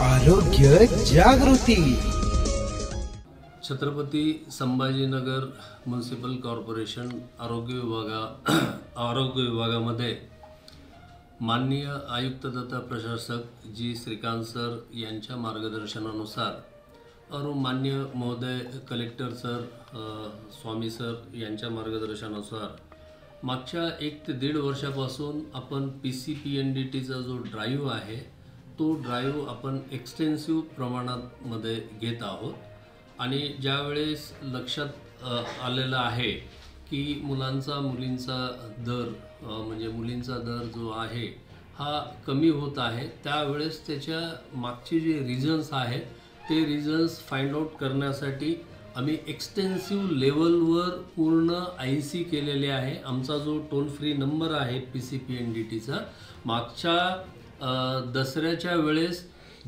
आरोग्य जागृती। Chhatrapati Sambhajinagar municipal corporation आरोग्य विभागामध्ये माननीय आयुक्त तथा प्रशासक जी श्रीकांत सर यांच्या मार्गदर्शनानुसार और माननीय महोदय कलेक्टर सर स्वामी सर यांच्या मार्गदर्शनानुसार मागच्या 1 ते 1.5 वर्षापासून आपण PCPNDTचा जो ड्राईव्ह आहे तो ड्राईव्ह आपण एक्सटेन्सिव्ह प्रमाणात मध्ये घेत आहोत। आणि ज्यावेळेस लक्षात आलेलं आहे की मुलींचा दर म्हणजे मुलींचा दर जो आहे हा कमी होत आहे, त्यावेळेस त्याच्या मागचे जे रिझन्स आहेत ते रिझन्स फाइंड आउट करण्यासाठी आम्ही एक्सटेन्सिव्ह लेवलवर पूर्ण IC केलेले आहे। आमचा जो टोल फ्री नंबर आहे PCPNDTचा मागच्या दसऱ्याच्या वेळेस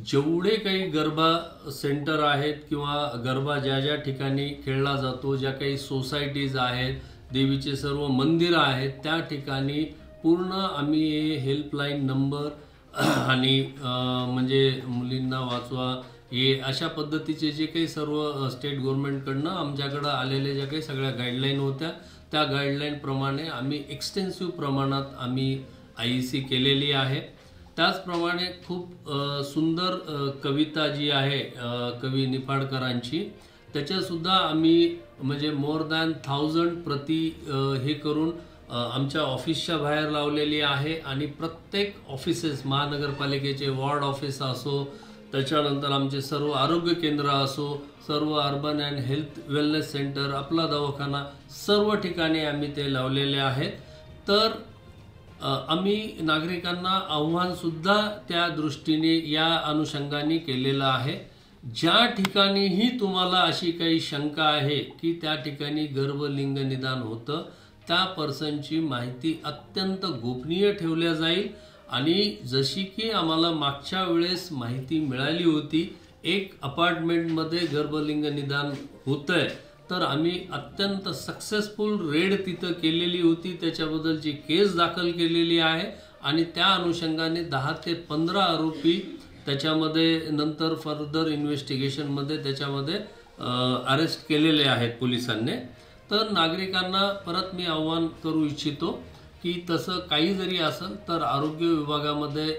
जेवढे काही गरबा सेंटर आहेत किंवा गरबा ज्या ठिकाणी खेळला जातो, ज्या काही सोसायटीज आहेत, देवीचे सर्व मंदिर आहेत, त्या ठिकाणी पूर्ण आम्ही हेल्पलाईन नंबर आणि म्हणजे मुलींना वाचवा हे अशा पद्धतीचे जे काही सर्व स्टेट गव्हर्नमेंटकडून आमच्याकडे आलेले ज्या काही सगळ्या गाईडलाईन होत्या त्या गाईडलाईन प्रमाणे आम्ही एक्सटेन्सिव्ह प्रमाणात आम्ही IC केलेली आहे। त्याचप्रमाणे खूप सुंदर कविता जी आहे कवी निफाडकरांची त्याच्यासुद्धा आम्ही म्हणजे मोर दॅन 1000 प्रति हे करून आमच्या ऑफिसच्या बाहेर लावलेली आहे। आणि प्रत्येक ऑफिसेस महानगरपालिकेचे वॉर्ड ऑफिस असो, त्याच्यानंतर आमचे सर्व आरोग्य केंद्र असो, सर्व urban and health wellness centre, आपला दवाखाना, सर्व ठिकाणी आम्ही ते लावलेले आहेत। तर आम्ही नागरिकांना आव्हान सुद्धा त्या दृष्टीने या अनुषंगाने केलेलं आहे। ज्या ठिकाणीही तुम्हाला अशी काही शंका आहे की त्या ठिकाणी गर्भलिंग निदान होतं, त्या पर्सनची माहिती अत्यंत गोपनीय ठेवल्या जाईल। आणि जशी की आम्हाला मागच्या वेळेस माहिती मिळाली होती एक अपार्टमेंटमध्ये गर्भलिंग निदान होतंय, तर आम्ही अत्यंत सक्सेसफुल रेड तिथं केलेली होती, त्याच्याबद्दलची केस दाखल केलेली आहे। आणि त्या अनुषंगाने 10 ते 15 आरोपी त्याच्यामध्ये नंतर फर्दर इन्व्हेस्टिगेशनमध्ये त्याच्यामध्ये अरेस्ट केलेले आहेत पोलिसांनी। तर नागरिकांना परत मी आव्हान करू इच्छितो की तसं काही जरी असेल तर आरोग्य विभागामध्ये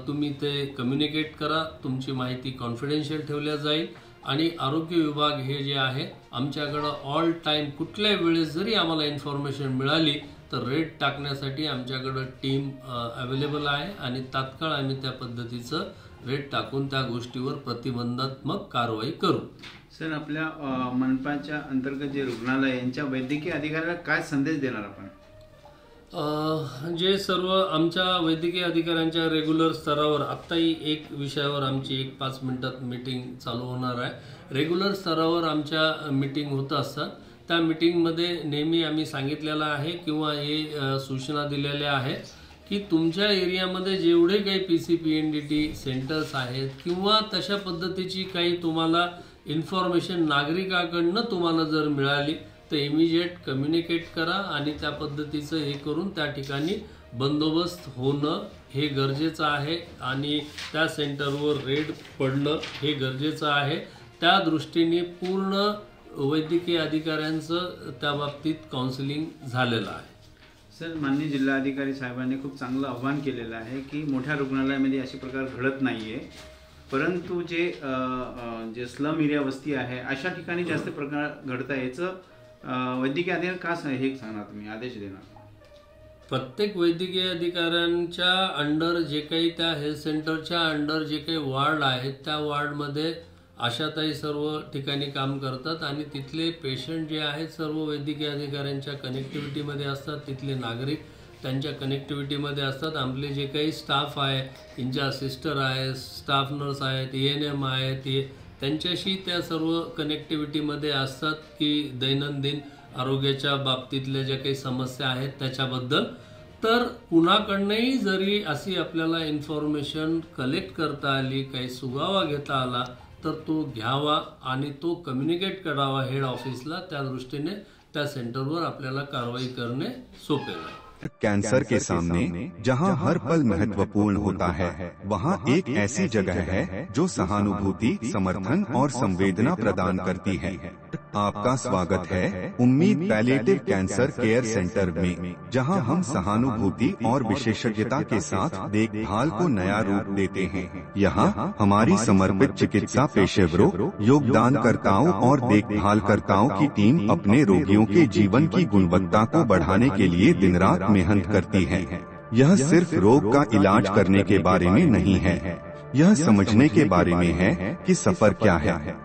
तुम्ही ते कम्युनिकेट करा, तुमची माहिती कॉन्फिडेन्शियल ठेवल्या जाईल। आणि आरोग्य विभाग हे जे आहे आमच्याकडे ऑल टाइम कुठल्याही वेळेस जरी आम्हाला इन्फॉर्मेशन मिळाली तर रेड टाकण्यासाठी आमच्याकडे टीम अवेलेबल आहे आणि तात्काळ आम्ही त्या पद्धतीचं रेड टाकून त्या गोष्टीवर प्रतिबंधात्मक कारवाई करू। सर, आपल्या मनपाच्या अंतर्गत जे रुग्णालय यांच्या वैद्यकीय अधिकाऱ्याला काय संदेश देणार आपण? जे सर्व आमच्या वैद्यकीय अधिकाऱ्यांच्या रेग्युलर स्तरावर आत्ताही एक विषयावर आमची 5 मिनिटात मीटिंग चालू होणार आहे। रेग्युलर स्तरावर आमच्या मीटिंग होत असतात, त्या मीटिंगमध्ये नेहमी आम्ही सांगितलेलं आहे किंवा हे सूचना दिलेल्या आहेत की तुमच्या एरियामध्ये जेवढे काही PCPNDT सेंटर्स आहेत किंवा तशा पद्धतीची काही तुम्हाला इन्फॉर्मेशन नागरिकांकडून तुम्हाला जर मिळाली तर इमिजिएट कम्युनिकेट करा आणि त्या पद्धतीचं हे करून त्या ठिकाणी बंदोबस्त होणं हे गरजेचं आहे। आणि त्या सेंटरवर रेड पडणं हे गरजेचं आहे। त्या दृष्टीने पूर्ण वैद्यकीय अधिकाऱ्यांचं त्या बाबतीत काउन्सिलिंग झालेलं आहे। सर, माननीय जिल्हाधिकारी साहेबांनी खूप चांगलं आव्हान केलेलं आहे की मोठ्या रुग्णालयामध्ये असे प्रकार घडत नाही आहे, परंतु जे स्लम एरिया वस्ती आहे अशा ठिकाणी जास्त प्रकार घडत आहे। याचं वैद्यकीय अधिकारी का हे सांगणार, तुम्ही आदेश देणार? प्रत्येक वैद्यकीय अधिकाऱ्यांच्या अंडर जे काही त्या हेल्थ सेंटरच्या अंडर जे काही वार्ड आहेत त्या वार्डमध्ये आशाताई सर्व ठिकाणी काम करतात आणि तिथले पेशंट जे आहेत सर्व वैद्यकीय अधिकाऱ्यांच्या कनेक्टिव्हिटीमध्ये असतात, तिथले नागरिक त्यांच्या कनेक्टिव्हिटीमध्ये असतात। आपले जे काही स्टाफ आहे, इंचा सिस्टर आहे, स्टाफ नर्स आहेत, ANM आहेत, त्यांच्याशी त्या सर्व कनेक्टिव्हिटीमध्ये असतात की दैनंदिन आरोग्याच्या बाबतीतल्या ज्या काही समस्या आहेत त्याच्याबद्दल। तर कुणाकडनंही जरी अशी आपल्याला इन्फॉर्मेशन कलेक्ट करता आली, काही सुगावा घेता आला तर तो घ्यावा आणि तो कम्युनिकेट करावा हेड ऑफिसला। त्या दृष्टीने त्या सेंटरवर आपल्याला कारवाई करणे सोपे आहे। कैंसर के सामने जहां हर पल महत्वपूर्ण होता है, वहां एक ऐसी जगह है जो सहानुभूति, समर्थन और संवेदना प्रदान करती है। आपका स्वागत है उम्मीद पैलिएटिव कैंसर केयर सेंटर में, जहां हम सहानुभूति और विशेषज्ञता के साथ देखभाल को नया रूप देते हैं। यहां हमारी समर्पित चिकित्सा पेशेवरों, योगदानकर्ताओं और देखभालकर्ताओं की टीम अपने रोगियों के जीवन की गुणवत्ता को बढ़ाने के लिए दिन रात मेहनत करती है। यह सिर्फ रोग का इलाज करने के बारे में नहीं है, यह समझने के बारे में है कि सफर क्या है।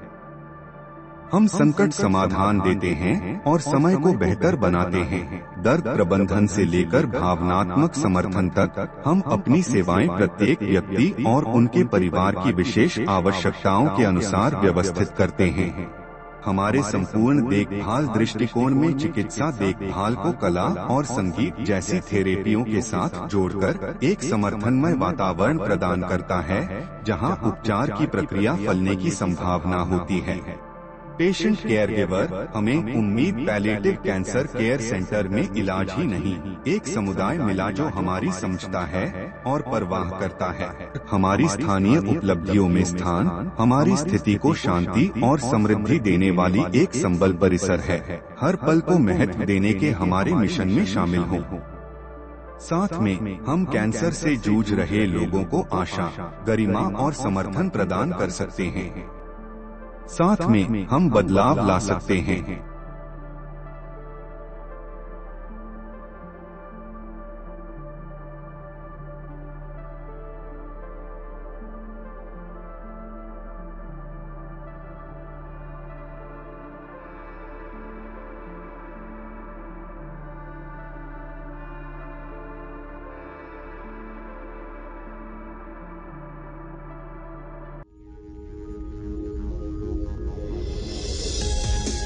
हम संकट समाधान देते हैं और समय को बेहतर बनाते हैं। दर्द प्रबंधन से लेकर भावनात्मक समर्थन तक हम अपनी सेवाएं प्रत्येक व्यक्ति और उनके परिवार की विशेष आवश्यकताओं के अनुसार व्यवस्थित करते हैं। हमारे संपूर्ण देखभाल दृष्टिकोण में चिकित्सा देखभाल को कला और संगीत जैसी थेरेपियों के साथ जोड़कर एक समर्थनमय वातावरण प्रदान करता है, जहां उपचार की प्रक्रिया फलने की संभावना होती है। पेशेंट केयर गिवर हमें उम्मीद पैलिएटिव कैंसर केयर सेंटर में इलाज ही नहीं, एक समुदाय मिला जो हमारी समझता है और परवाह करता है। हमारी स्थानीय उपलब्धियों में स्थान हमारी स्थिति को शांति और समृद्धि देने वाली एक संबल परिसर है। हर पल को महत्व देने के हमारे मिशन में शामिल हों। साथ में हम कैंसर से जूझ रहे लोगों को आशा, गरिमा और समर्थन प्रदान कर सकते हैं। साथ में हम बदलाव ला सकते हैं।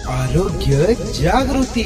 आरोग्य जागृती।